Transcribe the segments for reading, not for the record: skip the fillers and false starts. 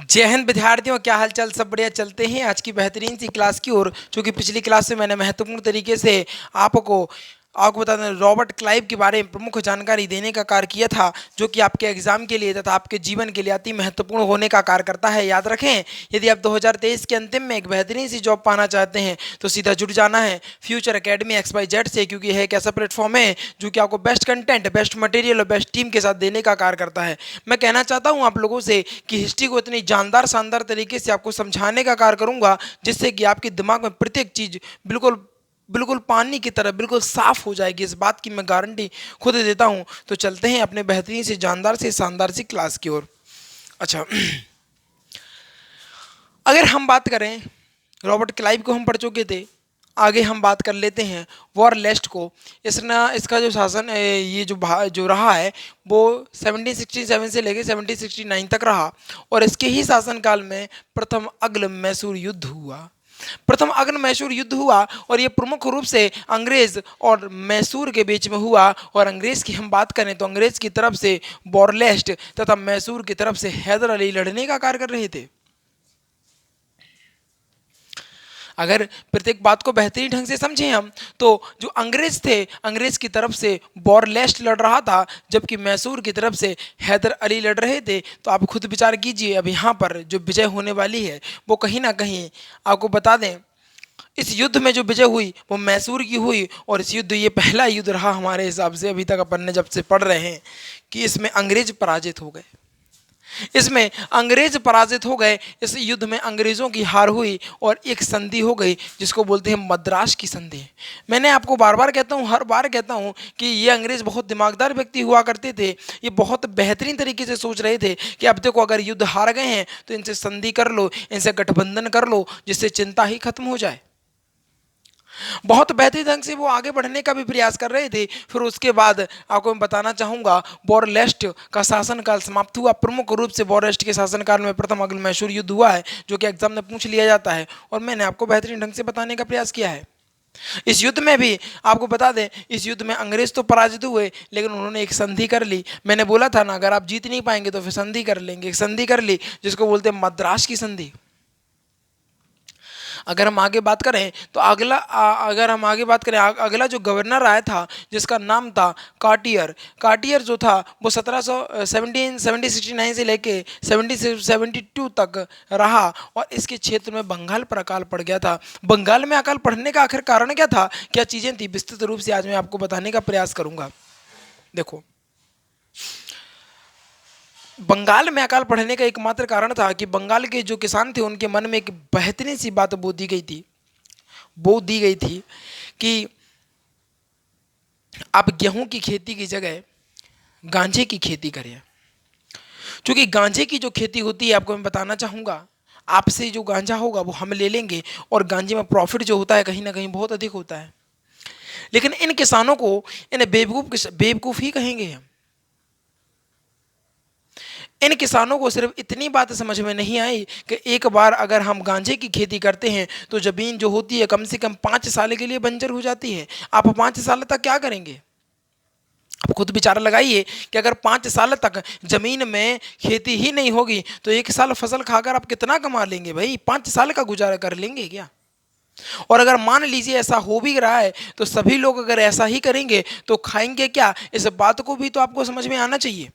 जय हिंद विद्यार्थियों, क्या हाल चाल? सब बढ़िया चलते हैं आज की बेहतरीन सी क्लास की ओर। चूंकि पिछली क्लास में मैंने महत्वपूर्ण तरीके से आपको आपको बता दें रॉबर्ट क्लाइव के बारे में प्रमुख जानकारी देने का कार्य किया था, जो कि आपके एग्जाम के लिए तथा आपके जीवन के लिए अति महत्वपूर्ण होने का कार्य करता है। याद रखें, यदि आप 2023 के अंतिम में एक बेहतरीन सी जॉब पाना चाहते हैं तो सीधा जुड़ जाना है फ्यूचर एकेडमी XYZ से, क्योंकि यह एक ऐसा प्लेटफॉर्म है जो कि आपको बेस्ट कंटेंट, बेस्ट मटेरियल और बेस्ट टीम के साथ देने का कार्य करता है। मैं कहना चाहता हूं आप लोगों से कि हिस्ट्री को इतनी जानदार शानदार तरीके से आपको समझाने का कार्य करूंगा जिससे कि आपके दिमाग में प्रत्येक चीज बिल्कुल बिल्कुल पानी की तरह बिल्कुल साफ हो जाएगी। इस बात की मैं गारंटी खुद देता हूं। तो चलते हैं अपने बेहतरीन से जानदार से शानदार सी क्लास की ओर। अच्छा, अगर हम बात करें, रॉबर्ट क्लाइव को हम पढ़ चुके थे। आगे हम बात कर लेते हैं वॉर लेस्ट को। इसका जो शासन ये जो रहा है वो 1767 से लेकर 1769 तक रहा, और इसके ही शासनकाल में प्रथम अग्ल मैसूर युद्ध हुआ। प्रथम अग्न मैसूर युद्ध हुआ और ये प्रमुख रूप से अंग्रेज और मैसूर के बीच में हुआ। और अंग्रेज की हम बात करें तो अंग्रेज की तरफ से बॉरलेस्ट तथा मैसूर की तरफ से हैदर अली लड़ने का कार्य कर रहे थे। अगर प्रत्येक बात को बेहतरीन ढंग से समझें हम, तो जो अंग्रेज थे, अंग्रेज की तरफ से बॉरलेस्ट लड़ रहा था, जबकि मैसूर की तरफ से हैदर अली लड़ रहे थे। तो आप खुद विचार कीजिए, अब यहाँ पर जो विजय होने वाली है वो कहीं ना कहीं आपको बता दें, इस युद्ध में जो विजय हुई वो मैसूर की हुई। और इस युद्ध, ये पहला युद्ध रहा हमारे हिसाब से, अभी तक अपन ने जब से पढ़ रहे हैं, कि इसमें अंग्रेज पराजित हो गए। इसमें अंग्रेज पराजित हो गए। इस युद्ध में अंग्रेजों की हार हुई और एक संधि हो गई जिसको बोलते हैं मद्रास की संधि। मैंने आपको बार बार कहता हूँ, हर बार कहता हूँ कि ये अंग्रेज बहुत दिमागदार व्यक्ति हुआ करते थे। ये बहुत बेहतरीन तरीके से सोच रहे थे कि अब देखो, अगर युद्ध हार गए हैं तो इनसे संधि कर लो, इनसे गठबंधन कर लो, जिससे चिंता ही खत्म हो जाए। बहुत बेहतरीन ढंग से वो आगे बढ़ने का भी प्रयास कर रहे थे। फिर उसके बाद आपको मैं बताना चाहूँगा, बॉरलेस्ट का शासनकाल समाप्त हुआ। प्रमुख रूप से बॉरलेस्ट के शासनकाल में प्रथम अग्ल मैसूर युद्ध हुआ है, जो कि एग्जाम में पूछ लिया जाता है और मैंने आपको बेहतरीन ढंग से बताने का प्रयास किया है। इस युद्ध में भी आपको बता दें, इस युद्ध में अंग्रेज तो पराजित हुए, लेकिन उन्होंने एक संधि कर ली। मैंने बोला था ना, अगर आप जीत नहीं पाएंगे तो फिर संधि कर लेंगे। एक संधि कर ली जिसको बोलते हैं मद्रास की संधि। अगर हम आगे बात करें तो अगर हम आगे बात करें, अगला जो गवर्नर आया था जिसका नाम था कार्टियर। कार्टियर जो था वो 1769 से लेके 1772 तक रहा, और इसके क्षेत्र में बंगाल पर अकाल पड़ गया था। बंगाल में अकाल पड़ने का आखिर कारण क्या था, क्या चीज़ें थी, विस्तृत रूप से आज मैं आपको बताने का प्रयास करूंगा। देखो, बंगाल में अकाल पड़ने का एकमात्र कारण था कि बंगाल के जो किसान थे उनके मन में एक बेहतरीन सी बात बो दी गई थी कि आप गेहूं की खेती की जगह गांजे की खेती करें। क्योंकि गांजे की जो खेती होती है, आपको मैं बताना चाहूँगा, आपसे जो गांजा होगा वो हम ले लेंगे, और गांजे में प्रॉफिट जो होता है कहीं ना कहीं बहुत अधिक होता है। लेकिन इन किसानों को, इन्हें बेवकूफ़ ही कहेंगे हम। इन किसानों को सिर्फ इतनी बात समझ में नहीं आई कि एक बार अगर हम गांजे की खेती करते हैं तो ज़मीन जो होती है कम से कम 5 साल के लिए बंजर हो जाती है। आप 5 साल तक क्या करेंगे? आप खुद विचार लगाइए कि अगर 5 साल तक जमीन में खेती ही नहीं होगी तो 1 साल फसल खाकर आप कितना कमा लेंगे भाई? 5 साल का गुजारा कर लेंगे क्या? और अगर मान लीजिए ऐसा हो भी रहा है तो सभी लोग अगर ऐसा ही करेंगे तो खाएंगे क्या? इस बात को भी तो आपको समझ में आना चाहिए।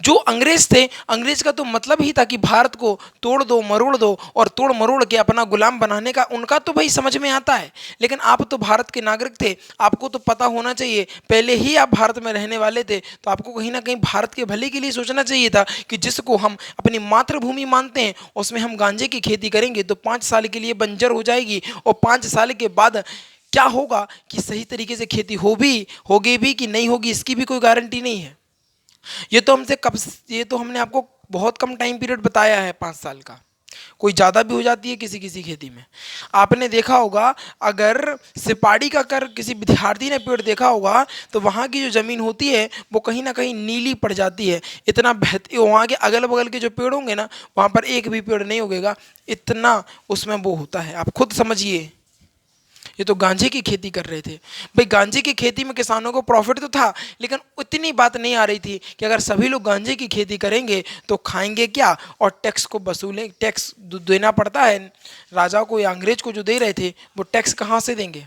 जो अंग्रेज थे, अंग्रेज का तो मतलब ही था कि भारत को तोड़ दो, मरोड़ दो, और तोड़ मरोड़ के अपना गुलाम बनाने का उनका तो भाई समझ में आता है। लेकिन आप तो भारत के नागरिक थे, आपको तो पता होना चाहिए, पहले ही आप भारत में रहने वाले थे, तो आपको कहीं ना कहीं भारत के भले के लिए सोचना चाहिए था कि जिसको हम अपनी मातृभूमि मानते हैं उसमें हम गांजे की खेती करेंगे तो 5 साल के लिए बंजर हो जाएगी, और 5 साल के बाद क्या होगा कि सही तरीके से खेती होगी भी कि नहीं होगी, इसकी भी कोई गारंटी नहीं है। ये तो हमने आपको बहुत कम टाइम पीरियड बताया है, 5 साल का। कोई ज़्यादा भी हो जाती है किसी किसी खेती में। आपने देखा होगा, अगर सिपाड़ी का कर किसी विद्यार्थी ने पेड़ देखा होगा तो वहाँ की जो ज़मीन होती है वो कहीं ना कहीं नीली पड़ जाती है। इतना बेहतर वहाँ के अगल बगल के जो पेड़ होंगे ना, वहाँ पर एक भी पेड़ नहीं उगेगा, इतना उसमें वो होता है। आप खुद समझिए, ये तो गांजे की खेती कर रहे थे। भाई गांजे की खेती में किसानों को प्रॉफिट तो था, लेकिन उतनी बात नहीं आ रही थी कि अगर सभी लोग गांजे की खेती करेंगे तो खाएंगे क्या, और टैक्स को वसूलें, टैक्स देना पड़ता है राजा को या अंग्रेज को जो दे रहे थे, वो टैक्स कहाँ से देंगे।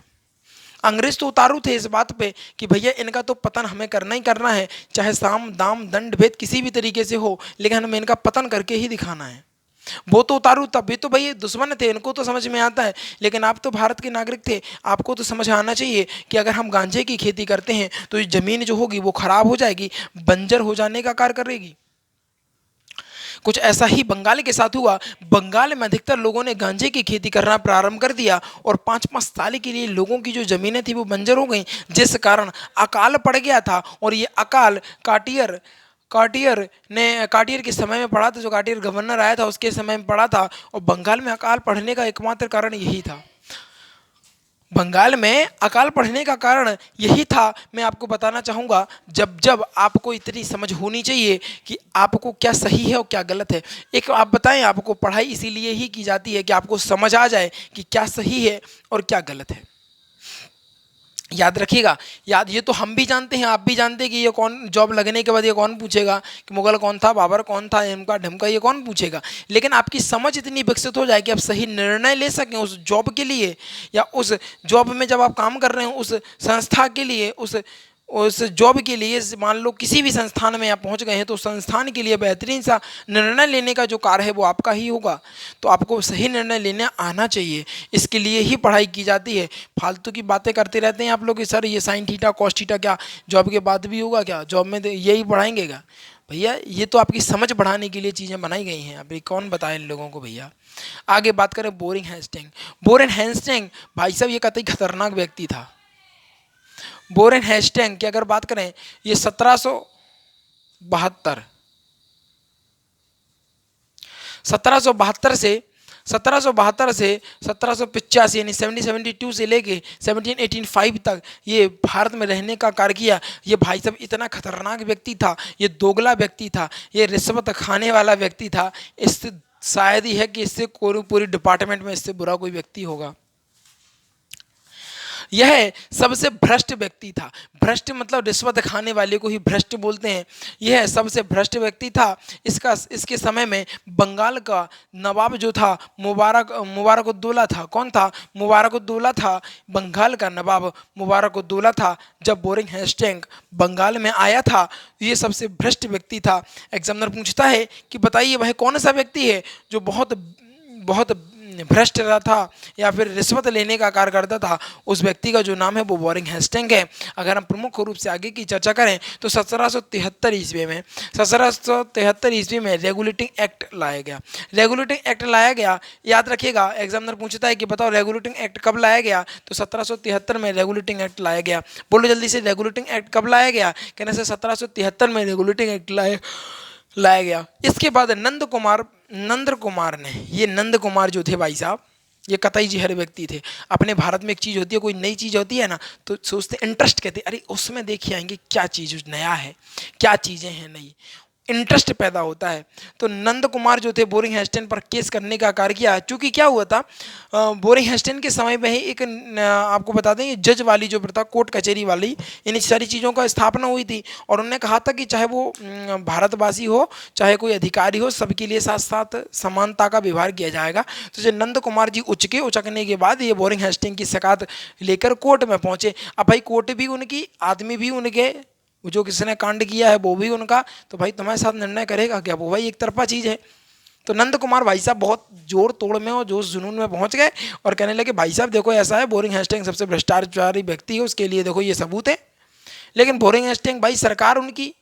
अंग्रेज तो उतारू थे इस बात पे कि भैया इनका तो पतन हमें करना ही करना है, चाहे साम दाम दंड भेद किसी भी तरीके से हो, लेकिन हमें इनका पतन करके ही दिखाना है। वो तो उतारू तब भी तो भाई दुश्मन थे, इनको तो समझ में आता है, लेकिन आप तो भारत के नागरिक थे, आपको तो समझ आना चाहिए कि अगर हम गांजे की खेती करते हैं तो ये जमीन जो होगी वो खराब हो जाएगी, बंजर हो जाने का कार्य करेगी। कुछ ऐसा ही बंगाल के साथ हुआ। बंगाल में अधिकतर लोगों ने गांजे की खेती करना प्रारंभ कर दिया और 5-5 साल के लिए लोगों की जो ज़मीनें थी वो बंजर हो गई, जिस कारण अकाल पड़ गया था। और ये अकाल काटियर काटियर के समय में पड़ा था, जो काटियर गवर्नर आया था उसके समय में पड़ा था। और बंगाल में अकाल पड़ने का एकमात्र कारण यही था, बंगाल में अकाल पड़ने का कारण यही था। मैं आपको बताना चाहूँगा, जब जब आपको इतनी समझ होनी चाहिए कि आपको क्या सही है और क्या गलत है। एक आप बताएं, आपको पढ़ाई इसीलिए ही की जाती है कि आपको समझ आ जाए कि क्या सही है और क्या गलत है। याद रखिएगा, याद ये तो हम भी जानते हैं, आप भी जानते हैं कि ये कौन, जॉब लगने के बाद ये कौन पूछेगा कि मुगल कौन था, बाबर कौन था, इनका ढमका, ये कौन पूछेगा। लेकिन आपकी समझ इतनी विकसित हो जाए कि आप सही निर्णय ले सकें उस जॉब के लिए, या उस जॉब में जब आप काम कर रहे हो उस संस्था के लिए, उस जॉब के लिए, मान लो किसी भी संस्थान में आप पहुंच गए हैं तो संस्थान के लिए बेहतरीन सा निर्णय लेने का जो कार्य है वो आपका ही होगा। तो आपको सही निर्णय लेने आना चाहिए, इसके लिए ही पढ़ाई की जाती है। फालतू की बातें करते रहते हैं आप लोग कि सर ये साइन थीटा कॉस थीटा क्या जॉब के बाद भी होगा, क्या जॉब में यही पढ़ाएंगे क्या। भैया ये तो आपकी समझ बढ़ाने के लिए चीज़ें बनाई गई हैं, अभी कौन बताए इन लोगों को। भैया आगे बात करें बोरिंग हेस्टिंग। बोरिंग हेस्टिंग भाई साहब ये कतई खतरनाक व्यक्ति था। बोरेन हेस्टिंग की अगर बात करें, ये 1772 1772 से 1785 यानी 1772 से लेके 1785 तक ये भारत में रहने का कार्य किया। ये भाई साहब इतना खतरनाक व्यक्ति था, ये दोगला व्यक्ति था, ये रिश्वत खाने वाला व्यक्ति था। इससे शायद ही है कि इससे पूरी डिपार्टमेंट में इससे बुरा कोई व्यक्ति होगा। यह सबसे भ्रष्ट व्यक्ति था। भ्रष्ट मतलब रिश्वत खाने वाले को ही भ्रष्ट बोलते हैं। यह सबसे भ्रष्ट व्यक्ति था। इसके समय में बंगाल का नवाब जो था मुबारकुद्दौला था। कौन था? मुबारकुद्दौला था। बंगाल का नवाब मुबारकुद्दौला था। जब बोरिंग हेस्टिंग बंगाल में आया था, ये सबसे भ्रष्ट व्यक्ति था। एग्जामिनर पूछता है कि बताइए वह कौन सा व्यक्ति है जो बहुत बहुत भ्रष्ट रहा था या फिर रिश्वत लेने का कार्य करता था। उस व्यक्ति का जो नाम है वो बोरिंग हेस्टिंग है। अगर हम प्रमुख रूप से आगे की चर्चा करें तो 1773 ईस्वी में रेगुलेटिंग एक्ट लाया गया। रेगुलेटिंग एक्ट लाया गया, याद रखिएगा, एग्जामिनर पूछता है कि बताओ रेगुलेटिंग एक्ट कब लाया गया, तो 1773 में रेगुलेटिंग एक्ट लाया गया। बोलो जल्दी से, रेगुलेटिंग एक्ट कब लाया गया? कहने से 1773 में रेगुलेटिंग एक्ट लाया गया। इसके बाद नंद कुमार ने, ये नंद कुमार जो थे भाई साहब, ये कतई जिहर व्यक्ति थे। अपने भारत में एक चीज़ होती है, कोई नई चीज़ होती है ना, तो सोचते इंटरेस्ट कहते, अरे उसमें देखिए आएंगे क्या चीज़ नया है, क्या चीज़ें हैं नई, इंटरेस्ट पैदा होता है। तो नंद कुमार जो थे बोरिंग हेस्टिंग पर केस करने का कार्य किया। क्योंकि क्या हुआ था, बोरिंग हेस्टिंग के समय में ही एक आपको बता दें, ये जज वाली जो प्रथा, कोर्ट कचहरी वाली, इन सारी चीज़ों का स्थापना हुई थी। और उन्होंने कहा था कि चाहे वो भारतवासी हो चाहे कोई अधिकारी हो, सबके लिए साथ साथ समानता का व्यवहार किया जाएगा। तो जो नंद कुमार जी उचकने के बाद ये बोरिंग हेस्टिंग की शिकायत लेकर कोर्ट में पहुंचे। अब भाई कोर्ट भी उनकी, आदमी भी उनके, वो जो किसी ने कांड किया है वो भी उनका, तो भाई तुम्हारे साथ निर्णय करेगा क्या? वो भाई एक तरफा चीज़ है। तो नंद कुमार भाई साहब बहुत जोर तोड़ में और जोश जुनून में पहुंच गए और कहने लगे भाई साहब देखो ऐसा है, बोरिंग हेस्टिंग सबसे भ्रष्टाचारी व्यक्ति है, उसके लिए देखो ये सबूत है। लेकिन बोरिंग हेस्टिंग भाई, सरकार उनकी,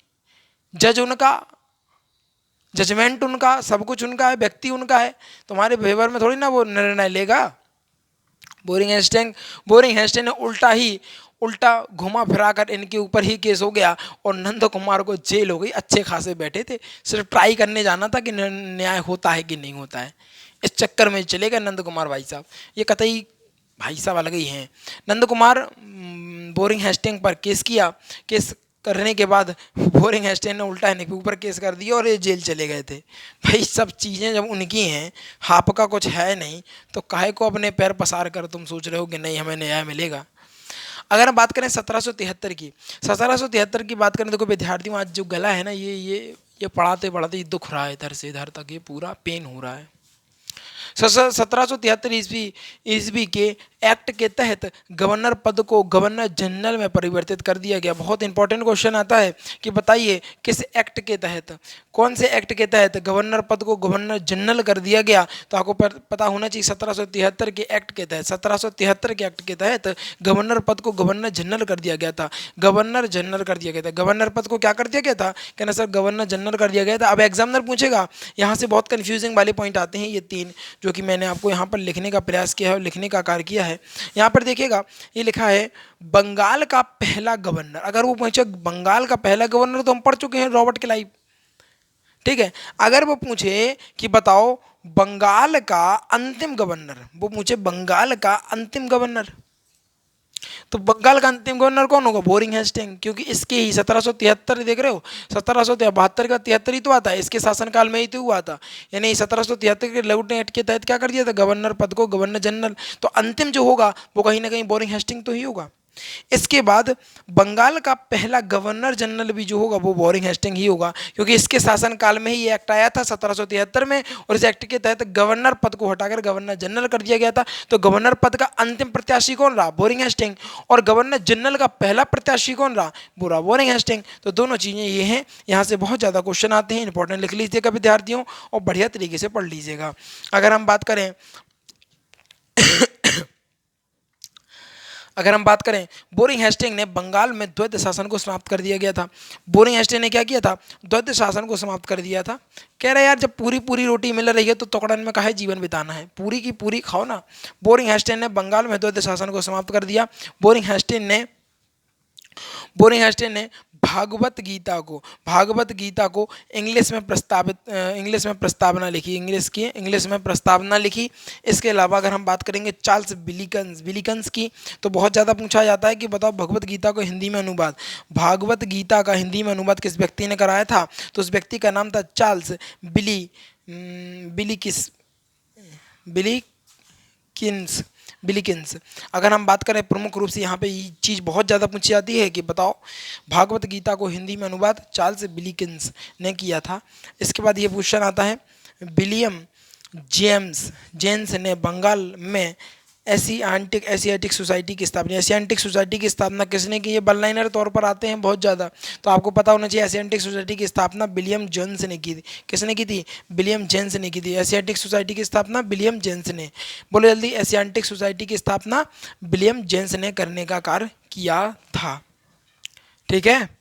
जज उनका, जजमेंट उनका, सब कुछ उनका है, व्यक्ति उनका है, तुम्हारे फेवर में थोड़ी ना वो निर्णय लेगा। बोरिंग हेस्टिंग ने उल्टा घुमा फिरा कर इनके ऊपर ही केस हो गया और नंद कुमार को जेल हो गई। अच्छे खासे बैठे थे, सिर्फ ट्राई करने जाना था कि न्याय होता है कि नहीं होता है। इस चक्कर में चले गए नंद कुमार भाई साहब। ये कतई भाई साहब अलग ही हैं। नंद कुमार बोरिंग हेस्टिंग पर केस करने के बाद बोरिंग हेस्टेन ने उल्टा इनके ऊपर केस कर दिया और ये जेल चले गए थे। भाई सब चीज़ें जब उनकी हैं, आपका कुछ है नहीं, तो काहे को अपने पैर पसार कर तुम सोच रहे हो कि नहीं हमें न्याय मिलेगा। अगर हम बात करें 1773 की, 1773 की बात करें, देखो विद्यार्थियों आज जो गला है ना, ये पढ़ाते पढ़ाते ये दुख रहा है, इधर से इधर तक ये पूरा पेन हो रहा है। 1773 ईस्वी के एक्ट के तहत गवर्नर पद को गवर्नर जनरल में परिवर्तित कर दिया गया। बहुत इंपॉर्टेंट क्वेश्चन आता है कि बताइए किस एक्ट के तहत, कौन से एक्ट के तहत गवर्नर पद को गवर्नर जनरल कर दिया गया। तो आपको पता होना चाहिए 1773 के एक्ट के तहत, 1773 के एक्ट के तहत गवर्नर पद को गवर्नर जनरल कर दिया गया था। गवर्नर जनरल कर दिया गया था, गवर्नर पद को क्या कर दिया गया था, कहना सर गवर्नर जनरल कर दिया गया था। अब एग्जामिनर पूछेगा, यहाँ से बहुत कंफ्यूजिंग वाले पॉइंट आते हैं, ये तीन जो कि मैंने आपको यहाँ पर लिखने का प्रयास किया है और लिखने का कार्य किया है। यहाँ पर देखिएगा ये लिखा है बंगाल का पहला गवर्नर। अगर वो पूछे बंगाल का पहला गवर्नर तो हम पढ़ चुके हैं, रॉबर्ट क्लाइव, ठीक है। अगर वो पूछे कि बताओ बंगाल का अंतिम गवर्नर, वो पूछे बंगाल का अंतिम गवर्नर, तो बंगाल का अंतिम गवर्नर कौन होगा, बोरिंग हेस्टिंग, क्योंकि इसके ही 1773 देख रहे हो, 1772 का 73 ही तो आता है, इसके शासनकाल में ही तो हुआ था। यानी 1773 के लेउटन एक्ट के तहत क्या कर दिया था, गवर्नर पद को गवर्नर जनरल। तो अंतिम जो होगा वो कहीं ना कहीं बोरिंग हेस्टिंग तो ही होगा। इसके बाद बंगाल का पहला गवर्नर जनरल भी जो होगा वो बोरिंग हेस्टिंग ही होगा, क्योंकि इसके शासनकाल में ही ये एक्ट आया था 1773 में, और इस एक्ट के तहत गवर्नर पद को हटाकर गवर्नर जनरल कर दिया गया था। तो गवर्नर पद का अंतिम प्रत्याशी कौन रहा, बोरिंग हेस्टिंग, और गवर्नर जनरल का पहला प्रत्याशी कौन रहा, बुरा बोरिंग हेस्टिंग। तो दोनों चीज़ें ये हैं, यहाँ से बहुत ज़्यादा क्वेश्चन आते हैं, इंपॉर्टेंट लिख लीजिएगा विद्यार्थियों और बढ़िया तरीके से पढ़ लीजिएगा। अगर हम बात करें बोरिंग हेस्टिंग ने बंगाल में द्वैध शासन को समाप्त कर दिया गया था। बोरिंग हेस्टिंग ने क्या किया था, द्वैध शासन को समाप्त कर दिया था। कह रहे यार जब पूरी पूरी रोटी मिल रही है तो तोकड़न में काहे जीवन बिताना है, पूरी की पूरी खाओ ना। बोरिंग हेस्टिंग ने बंगाल में द्वैध शासन को समाप्त कर दिया। बोरिंग हेस्टिंग ने भागवत गीता को इंग्लिश में प्रस्तावना लिखी। इसके अलावा अगर हम बात करेंगे चार्ल्स विलिकन्स की, तो बहुत ज़्यादा पूछा जाता है कि बताओ भगवत गीता को हिंदी में अनुवाद, भागवत गीता का हिंदी में अनुवाद किस व्यक्ति ने कराया था, तो उस व्यक्ति का नाम था चार्ल्स बिलिकिंस। अगर हम बात करें प्रमुख रूप से यहाँ पे ये चीज़ बहुत ज़्यादा पूछी जाती है कि बताओ भागवत गीता को हिंदी में अनुवाद चार्ल्स बिलिकिंस ने किया था। इसके बाद ये क्वेश्चन आता है विलियम जेम्स ने बंगाल में एशियाटिक सोसाइटी की स्थापना किसने की, ये वन लाइनर तौर पर आते हैं बहुत ज़्यादा, तो आपको पता होना चाहिए। एशियाटिक सोसाइटी की स्थापना विलियम जेम्स ने की थी। किसने की थी, विलियम जेम्स ने की थी। एशियाटिक सोसाइटी की स्थापना विलियम जेम्स ने, बोलो जल्दी, एशियाटिक सोसाइटी की स्थापना विलियम जेम्स ने करने का कार्य किया था। ठीक है,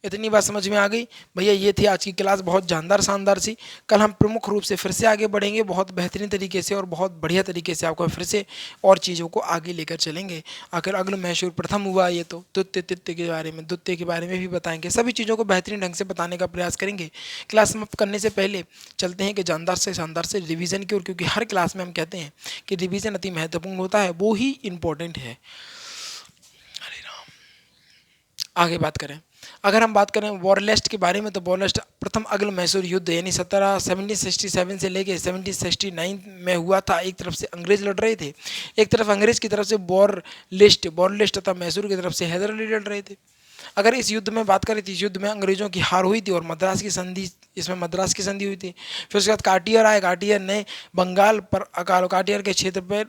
इतनी बात समझ में आ गई भैया। ये थी आज की क्लास, बहुत जानदार शानदार सी। कल हम प्रमुख रूप से फिर से आगे बढ़ेंगे बहुत बेहतरीन तरीके से और बहुत बढ़िया तरीके से आपको फिर से और चीज़ों को आगे लेकर चलेंगे। आखिर अग्ल मैशूर प्रथम हुआ, ये तो द्वितीय के बारे में भी बताएंगे। सभी चीज़ों को बेहतरीन ढंग से बताने का प्रयास करेंगे। क्लास समाप्त करने से पहले चलते हैं कि जानदार से शानदार से रिविज़न की ओर, क्योंकि हर क्लास में हम कहते हैं कि रिविज़न अति महत्वपूर्ण होता है, वो ही इम्पोर्टेंट है। आगे बात करें, अगर हम बात करें वॉरलेस्ट के बारे में, तो वॉरलेस्ट प्रथम अग्ल मैसूर युद्ध यानी 1767 से लेके 1769 में हुआ था। एक तरफ से अंग्रेज लड़ रहे थे, एक तरफ अंग्रेज की तरफ से वॉरलिस्ट तथा मैसूर की तरफ से हैदर अली लड़ रहे थे। अगर इस युद्ध में बात करें तो इस युद्ध में अंग्रेजों की हार हुई थी और मद्रास की संधि हुई थी। फिर उसके बाद कार्टियर आए, कार्टियर ने बंगाल पर कार्टियर के क्षेत्र पर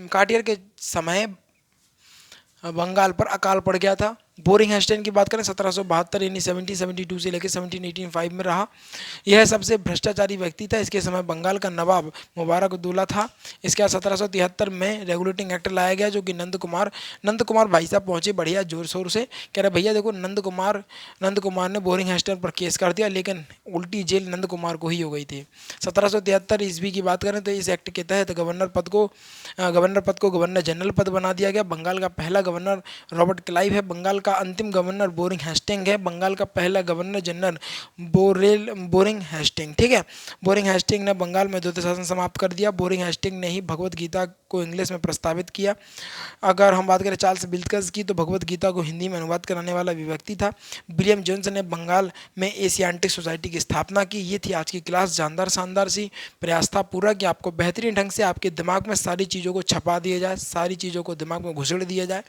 कार्टियर के समय बंगाल पर अकाल पड़ गया था। बोरिंग हेस्टिंग की बात करें 1772 यानी 1772 से लेकर 1785 में रहा। यह सबसे भ्रष्टाचारी व्यक्ति था। इसके समय बंगाल का नवाब मुबारकउद्दौला था। इसके बाद 1773 में रेगुलेटिंग एक्ट लाया गया, जो कि नंद कुमार भाई साहब पहुंचे बढ़िया जोर शोर से, कह रहे भैया देखो नंद कुमार ने बोरिंग हेस्टिंग पर केस कर दिया, लेकिन उल्टी जेल नंद कुमार को ही हो गई थी। 1773 ईस्वी की बात करें तो इस एक्ट के तहत गवर्नर पद को गवर्नर जनरल पद बना दिया गया। बंगाल का पहला गवर्नर रॉबर्ट क्लाइव है। बंगाल का अंतिम गवर्नर बोरिंग हेस्टिंग है। बंगाल का पहला गवर्नर जनरल बोरिंग हेस्टिंग, ठीक है। बोरिंग हेस्टिंग ने बंगाल में द्वैत शासन समाप्त कर दिया। बोरिंग हेस्टिंग ने ही भगवत गीता को इंग्लिश में प्रस्तावित किया। अगर हम बात करें चार्ल्स विल्कस की, तो भगवत गीता को हिंदी में अनुवाद कराने वाला भी व्यक्ति था। विलियम जोन्स ने बंगाल में एशियाटिक सोसाइटी की स्थापना की। ये थी आज की क्लास, जानदार शानदार सी। प्रयास था पूरा कि आपको बेहतरीन ढंग से आपके दिमाग में सारी चीज़ों को छपा दिया जाए, सारी चीज़ों को दिमाग में घुसेड़ दिया जाए।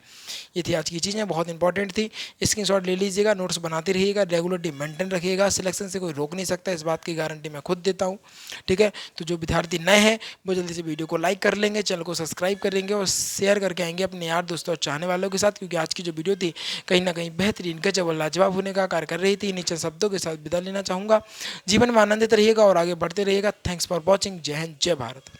ये थी आज की चीज़ें, बहुत इंपॉर्टेंट थी। स्क्रीनशॉट ले लीजिएगा, नोट्स बनाते रहिएगा, रेगुलरिटी मेंटेन रखिएगा। सिलेक्शन से कोई रोक नहीं सकता, इस बात की गारंटी मैं खुद देता हूँ, ठीक है। तो जो विद्यार्थी नए हैं वो जल्दी से वीडियो को लाइक कर लेंगे, चैनल को सब्सक्राइब करेंगे और शेयर करके आएंगे अपने यार दोस्तों और चाहने वालों के साथ, क्योंकि आज की जो वीडियो थी कहीं ना कहीं बेहतरीन, गजब और लाजवाब होने का कार्य कर रही थी। नीचे शब्दों के साथ विदा लेना चाहूँगा। जीवन में आनंदित रहिएगा और आगे बढ़ते रहिएगा। Thanks for watching. जय हिंद, जय भारत।